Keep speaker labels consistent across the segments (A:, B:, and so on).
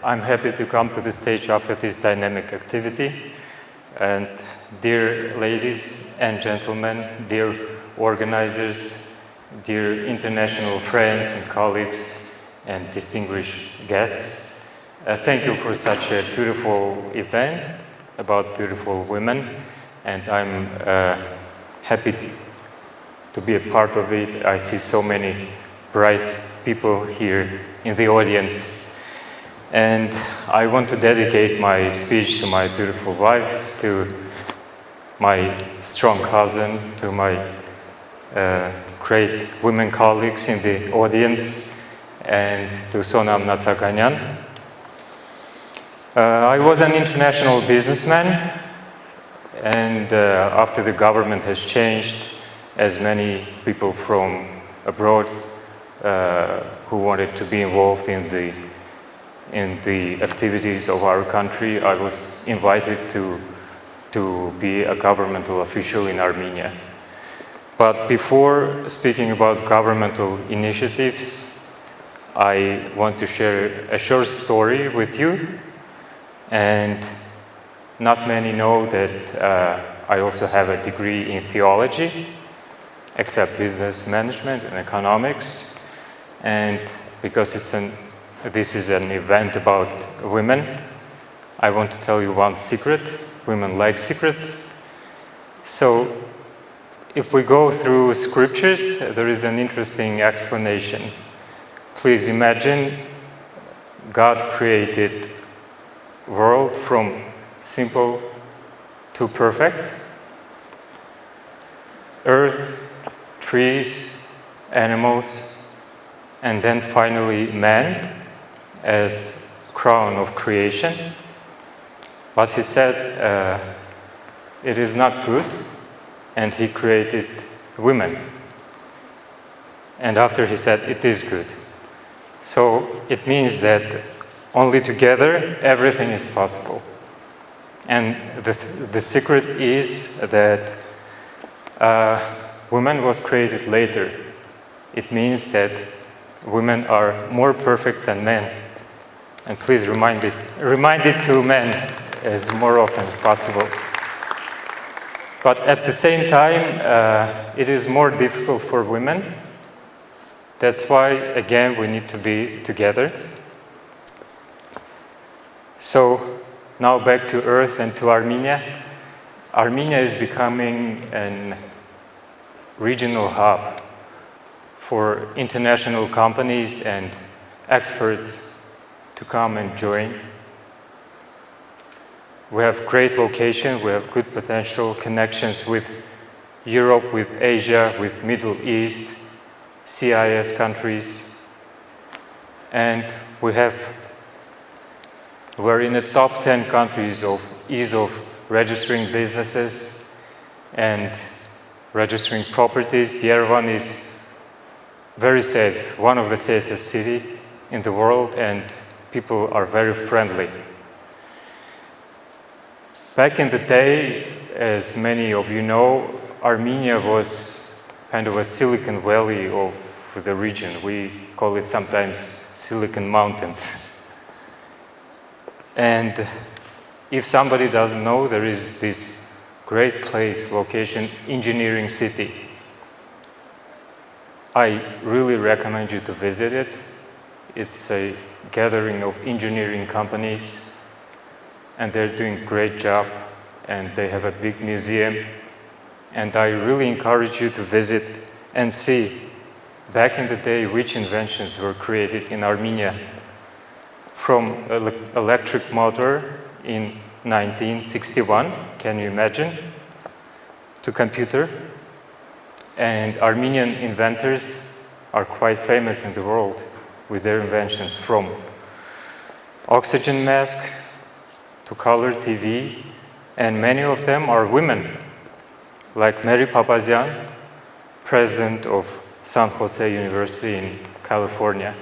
A: I'm happy to come to the stage after this dynamic activity. And dear ladies and gentlemen, dear organizers, dear international friends and colleagues and distinguished guests, thank you for such a beautiful event about beautiful women. And I'm happy to be a part of it. I see so many bright people here in the audience. And I want to dedicate my speech to my beautiful wife, to my strong cousin, to my great women colleagues in the audience, and to Sonam Natsakanyan. I was an international businessman, and after the government has changed, as many people from abroad who wanted to be involved in the activities of our country, I was invited to be a governmental official in Armenia. But before speaking about governmental initiatives, I want to share a short story with you. And not many know that I also have a degree in theology, except business management and economics. And because this is an event about women, I want to tell you one secret. Women like secrets. So if we go through scriptures, there is an interesting explanation. Please imagine God created world from simple to perfect. Earth, trees, animals, and then finally man as crown of creation. But he said it is not good, and he created women. And after he said it is good. So it means that only together everything is possible. And the secret is that woman was created later. It means that women are more perfect than men. And please remind it to men as more often as possible. But at the same time, it is more difficult for women. That's why, again, we need to be together. So now back to Earth and to Armenia. Armenia is becoming a regional hub for international companies and experts to come and join. We have great location, we have good potential connections with Europe, with Asia, with Middle East, CIS countries, and we're in the top 10 countries of ease of registering businesses and registering properties. Yerevan is very safe, one of the safest cities in the world, and people are very friendly. Back in the day, as many of you know, Armenia was kind of a Silicon Valley of the region. We call it sometimes Silicon Mountains. And if somebody doesn't know, there is this great place, location, engineering city. I really recommend you to visit it. It's a gathering of engineering companies, and they're doing a great job, and they have a big museum. And I really encourage you to visit and see, back in the day, which inventions were created in Armenia. From electric motor in 1961, can you imagine, to computer. And Armenian inventors are quite famous in the world with their inventions, from oxygen mask to color TV, and many of them are women, like Mary Papazian, president of San Jose University in California,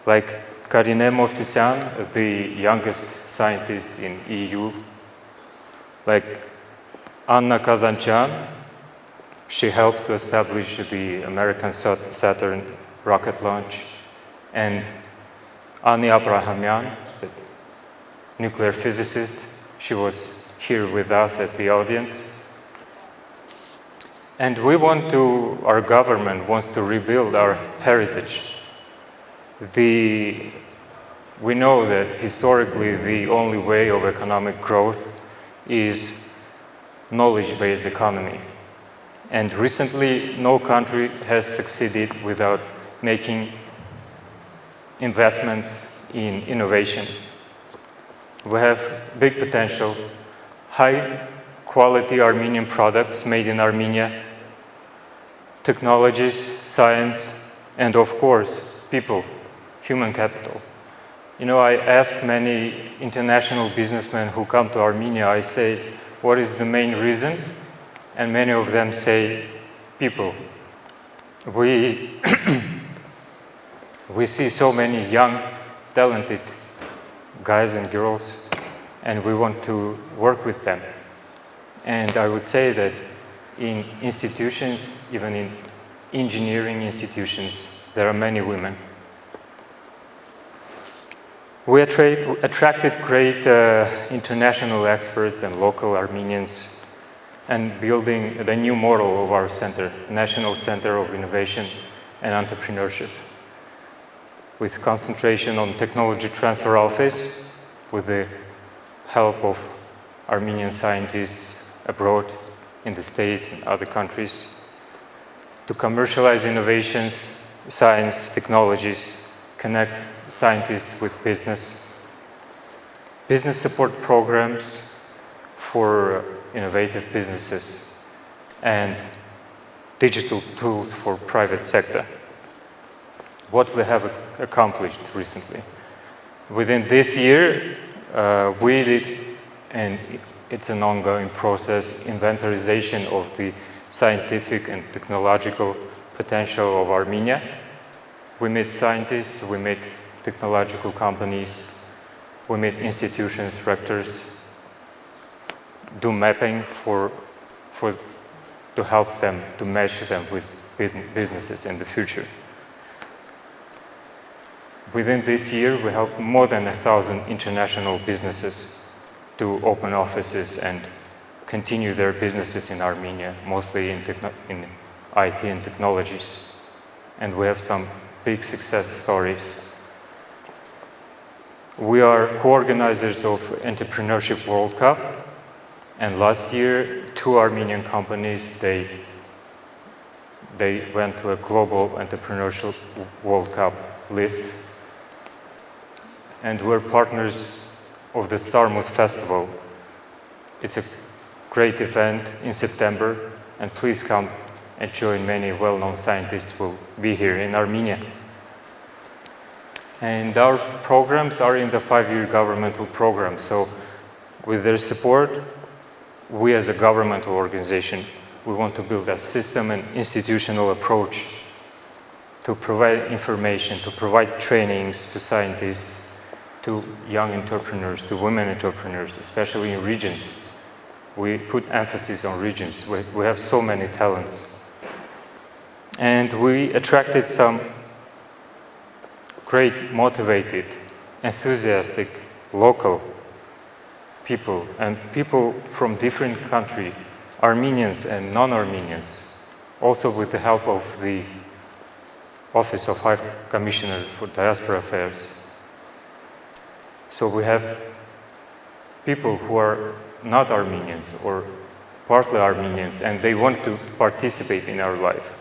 A: like Karine Movsisyan, the youngest scientist in EU, like Anna Kazanchyan. She helped to establish the American Saturn rocket launch, and Ani Abrahamyan, the nuclear physicist. She was here with us at the audience. And our government wants to rebuild our heritage. We know that historically the only way of economic growth is knowledge-based economy. And recently, no country has succeeded without making investments in innovation. We have big potential, high-quality Armenian products made in Armenia, technologies, science, and of course, people, human capital. You know, I ask many international businessmen who come to Armenia, I say, what is the main reason? And many of them say, people. We see so many young, talented guys and girls, and we want to work with them. And I would say that in institutions, even in engineering institutions, there are many women. We attracted great international experts and local Armenians, and building the new model of our center, National Center of Innovation and Entrepreneurship, with concentration on technology transfer office, with the help of Armenian scientists abroad in the States and other countries, to commercialize innovations, science, technologies, connect scientists with business support programs for innovative businesses, and digital tools for private sector. What we have accomplished recently. Within this year, we did, and it's an ongoing process, inventorization of the scientific and technological potential of Armenia. We meet scientists, we meet technological companies, we meet institutions, rectors, do mapping to help them, to match them with businesses in the future. Within this year, we helped more than 1,000 international businesses to open offices and continue their businesses in Armenia, mostly in IT and technologies. And we have some big success stories. We are co-organizers of Entrepreneurship World Cup. And last year, 2 Armenian companies, they went to a global Entrepreneurship World Cup list. And we're partners of the Starmus Festival. It's a great event in September, and please come and join. Many well-known scientists will be here in Armenia. And our programs are in the 5-year governmental program. So with their support, we as a governmental organization, we want to build a system and institutional approach to provide information, to provide trainings to scientists, to young entrepreneurs, to women entrepreneurs, especially in regions. We put emphasis on regions. We have so many talents. And we attracted some great, motivated, enthusiastic, local people, and people from different countries, Armenians and non-Armenians, also with the help of the Office of High Commissioner for Diaspora Affairs. So we have people who are not Armenians or partly Armenians, and they want to participate in our life.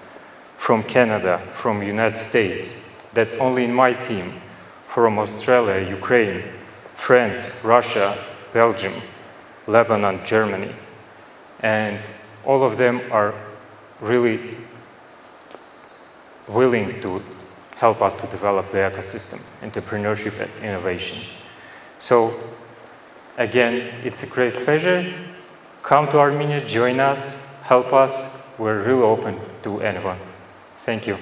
A: From Canada, from United States, that's only in my team, from Australia, Ukraine, France, Russia, Belgium, Lebanon, Germany. And all of them are really willing to help us to develop the ecosystem, entrepreneurship and innovation. So again, it's a great pleasure. Come to Armenia, join us, help us. We're really open to anyone. Thank you.